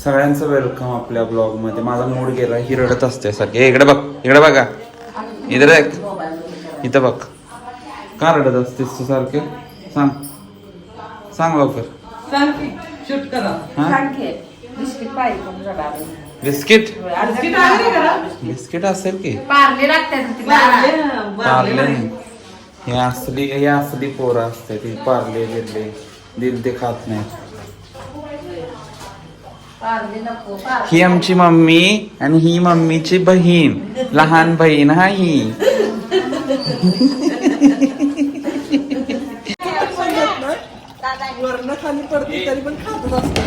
सगळ्यांचं वेलकम आपल्या ब्लॉग मध्ये. माझा मूड गेला, ही रडत असते सारखी. इकडे बघ, इकडे बघा, इथं बघ. का रडत असतेस तू सारखे? सांग सांग लवकर. बिस्किट बिस्किट असेल की पार्ले नाही. हे असली पोरं असते ती पार्ले बिर्ले दिल ते खात नाही. ही आमची मम्मी आणि ही मम्मीची बहीण, लहान बहीण. हा ही वर्ण खाली पडते तरी पण खातच असते.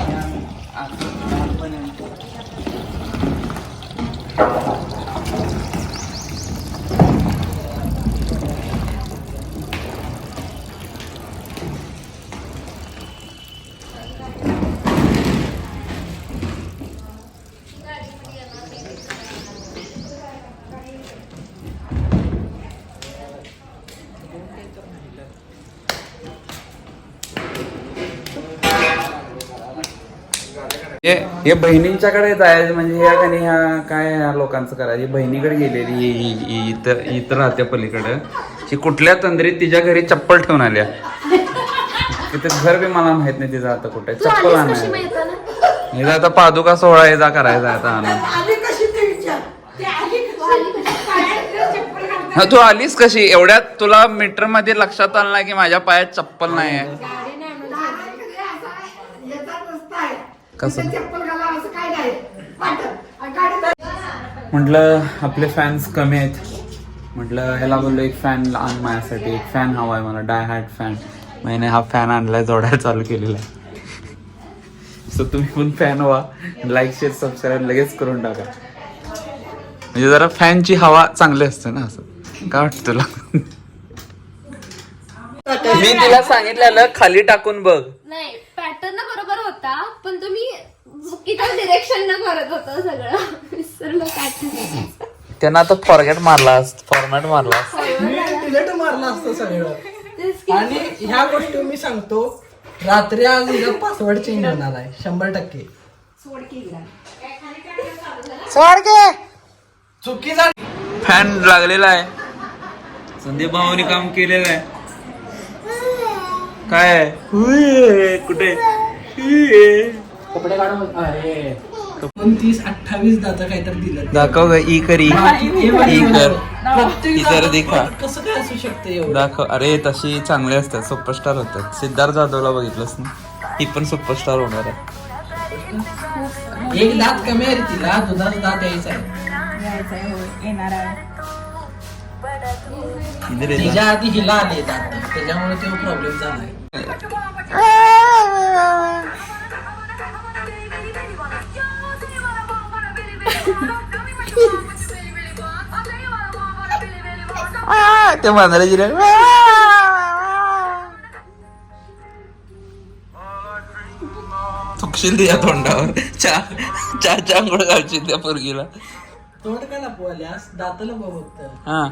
हे बहिणींच्याकडे जायचं म्हणजे ह्या काय ह्या लोकांचं करायचं. बहिणीकडे गेलेली इथं राहत्या पलीकडं. ही कुठल्या तंद्रीत तिच्या घरी चप्पल ठेवून आल्या. तिथे घर बी मला माहित नाही तिचं आता कुठे चप्पल आणायला. हिला आता पादुका सोहळा हे जा करायचा आता आणून. हा तू आलीस कशी एवढ्यात? तुला मीटर मध्ये लक्षात आलं नाही की माझ्या पायात चप्पल नाही आहे. कसं म्हटलं आपले फॅन्स कमी आहेत. म्हटलं ह्याला बोललो एक फॅन आण माझ्यासाठी. एक फॅन हवा आहे मला, डाय हार्ट फॅन. मैंने हा फॅन आणलाय, जोडायला चालू केलेला आहे. सो तुम्ही पण फॅन व्हा, लाईक शेअर सबस्क्राईब लगेच करून टाका. म्हणजे जरा फॅनची हवा चांगली असते ना. असं काय वाटतं तुला? मी तिला सांगितलेलं खाली टाकून बघ. नाही पॅटर्न बरोबर होता पण तुम्ही चुकीच्या डिरेक्शन न करत होता सगळं. विसरलो पॅटर्न. त्यांना आता फॉरमॅट मारला डिलेट मारला असतं सगळं. आणि ह्या गोष्टी मी सांगतो, रात्री आज हिला पासवर्ड चेंज होणार आहे 100%. चुकीचा फॅन लागलेला आहे. संदीप भाऊनी काम केलेलं आहे. काय कुठे कपडे काढून 29-28 दाता काहीतरी दिलं. दाखव ग. ई कर देखा कसं काय असू शकतं एवढं? दाखव. अरे तशी चांगले असतात, सुपरस्टार होतात. सिद्धार्थ जाधवला बघितलंस ना, ही पण सुपरस्टार होणार आहे. एक दात कमी आहे तिला, दुधाचा दात यायचा आहे. तिच्या आधी हिला आले दात, त्याच्यामुळे तो प्रॉब्लेम झालाय. ते मांजराची रे थुकशील त्या तोंडावर. चार आंघोळ घालशील त्या पोरगीला. तोंड काय लपवाल्यास? दाताला बघत. हा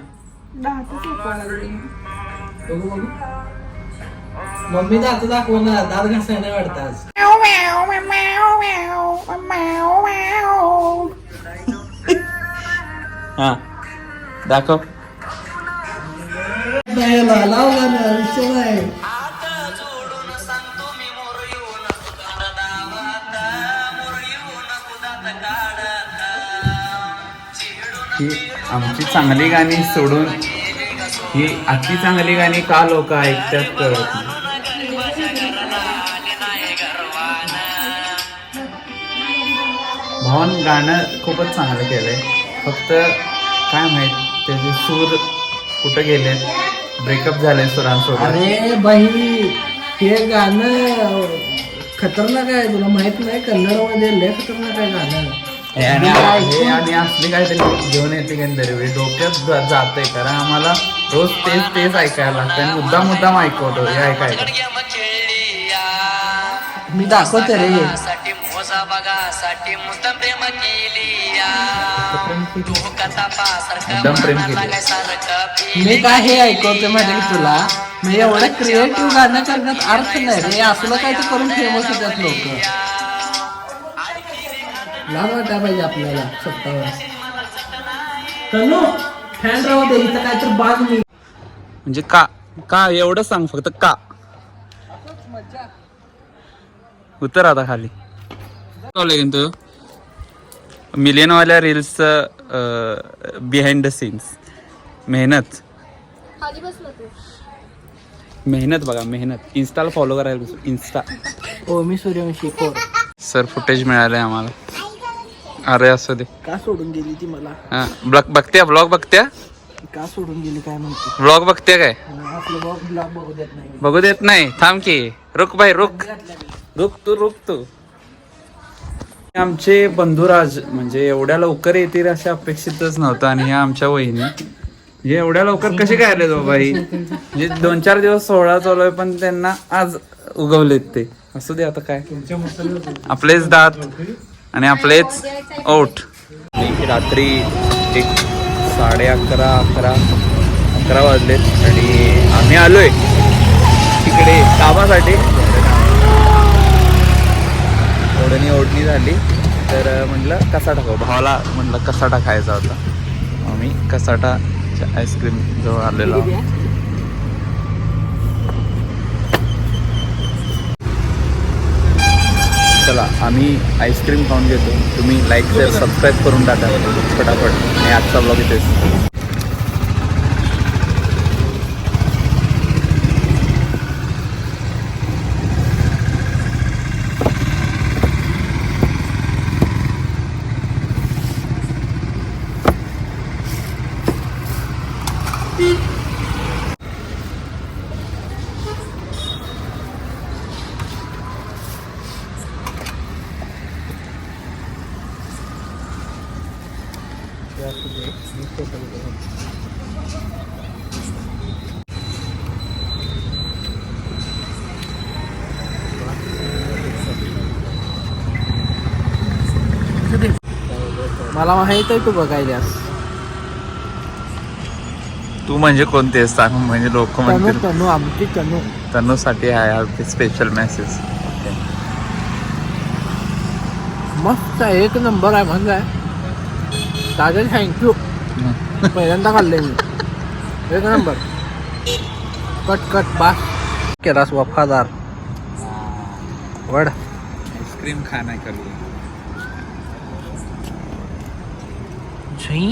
बघू बघू. मम्मी दात दाखवणार, दात घासायला वाटत आज. हा दाखव. ही आमची चांगली गाणी सोडून ही अति चांगली गाणी का लोक ऐकतात कळत नाही. भावन गाणं खूपच चांगलं केलंय. फक्त काय माहित त्याचे सूर कुठं गेले, ब्रेकअप झाले सुरांसोबत. अरे बाई, हे गाणं खतरनाक आहे. तुला माहित नाही, कन्नड मध्ये लय खतरनाक आहे गाणं. आणि असली काहीतरी घेऊन येते काहीतरी डोक्यात जाते. कारण आम्हाला रोज तेच ऐकायला लागतं आणि मुद्दाम ऐकवतो हे ऐकायला. मी दाखवते रे. मुद्दाम प्रेम केले. मी काय हे ऐकवते माहिती की तुला, मी एवढं क्रिएटिव्ह गाणं करण्यात अर्थ नाही रे. असलं काय तर करून फेमस होतात लोक. लाज वाटायला पाहिजे आपल्याला स्वतःवर. तनु फॅन राहू दे इथं काय तर बाज मी. म्हणजे का का एवढं सांग फक्त का. उतर आता खाली. तू मिलियन वाल्या रील्स बिहाइंड द सीन्स मेहनत खाली बसला तू. मेहनत बघा मेहनत. इन्स्टाला फॉलो करायला इन्स्टा. हो मी सूर्यवंशी कोर. सर फुटेज मिळालंय आम्हाला. अरे असं दे. का सोडून गेली ती मला. हा ब्लॉग बघत्या ब्लॉग बघत्या का सोडून गेली काय म्हणते. ब्लॉग बघते काय. आपलं ब्लॉग बघू देत नाही. बघू देत नाही. थांब की रुक भाई रुक रुक तू. आमचे बंधुराज म्हणजे एवढ्या लवकर येतील अशा अपेक्षितच नव्हतं. आणि ह्या आमच्या वहिनी म्हणजे एवढ्या लवकर कसे काय आले तो बाई. म्हणजे 2-4 दिवस सोहळा चालू आहे पण त्यांना आज उगवलेत ते. असू दे आता काय. आपलेच दात आणि आपलेच ओठ. रात्री 11:30 वाजलेत आणि आम्ही आलोय तिकडे कामासाठी. ओढणी झाली तर म्हटलं कसाटा खाऊ. भावाला म्हटलं कसाटा खायचा होता. आम्ही कसाटाच्या आईस्क्रीम जवळ आलेलो. चला आम्ही आईस्क्रीम खाऊन घेतो. तुम्ही लाईक शेअर सबस्क्राईब करून टाका फटाफट. आणि आजचा ब्लॉग इथेच. मला माहित आहे तू बघायलास. तू म्हणजे कोणते सांग. म्हणजे लोक तनु म्हणतील तनु आमची तनु. तनूसाठी आहे स्पेशल मेसेज. मस्त आहे. एक नंबर आहे म्हणजे आहे. चालेल थँक्यू. पहिल्यांदा खाल्ले मी. एक नंबर. कट बास केलास वफादार. वड आईस्क्रीम खाना करूया. झई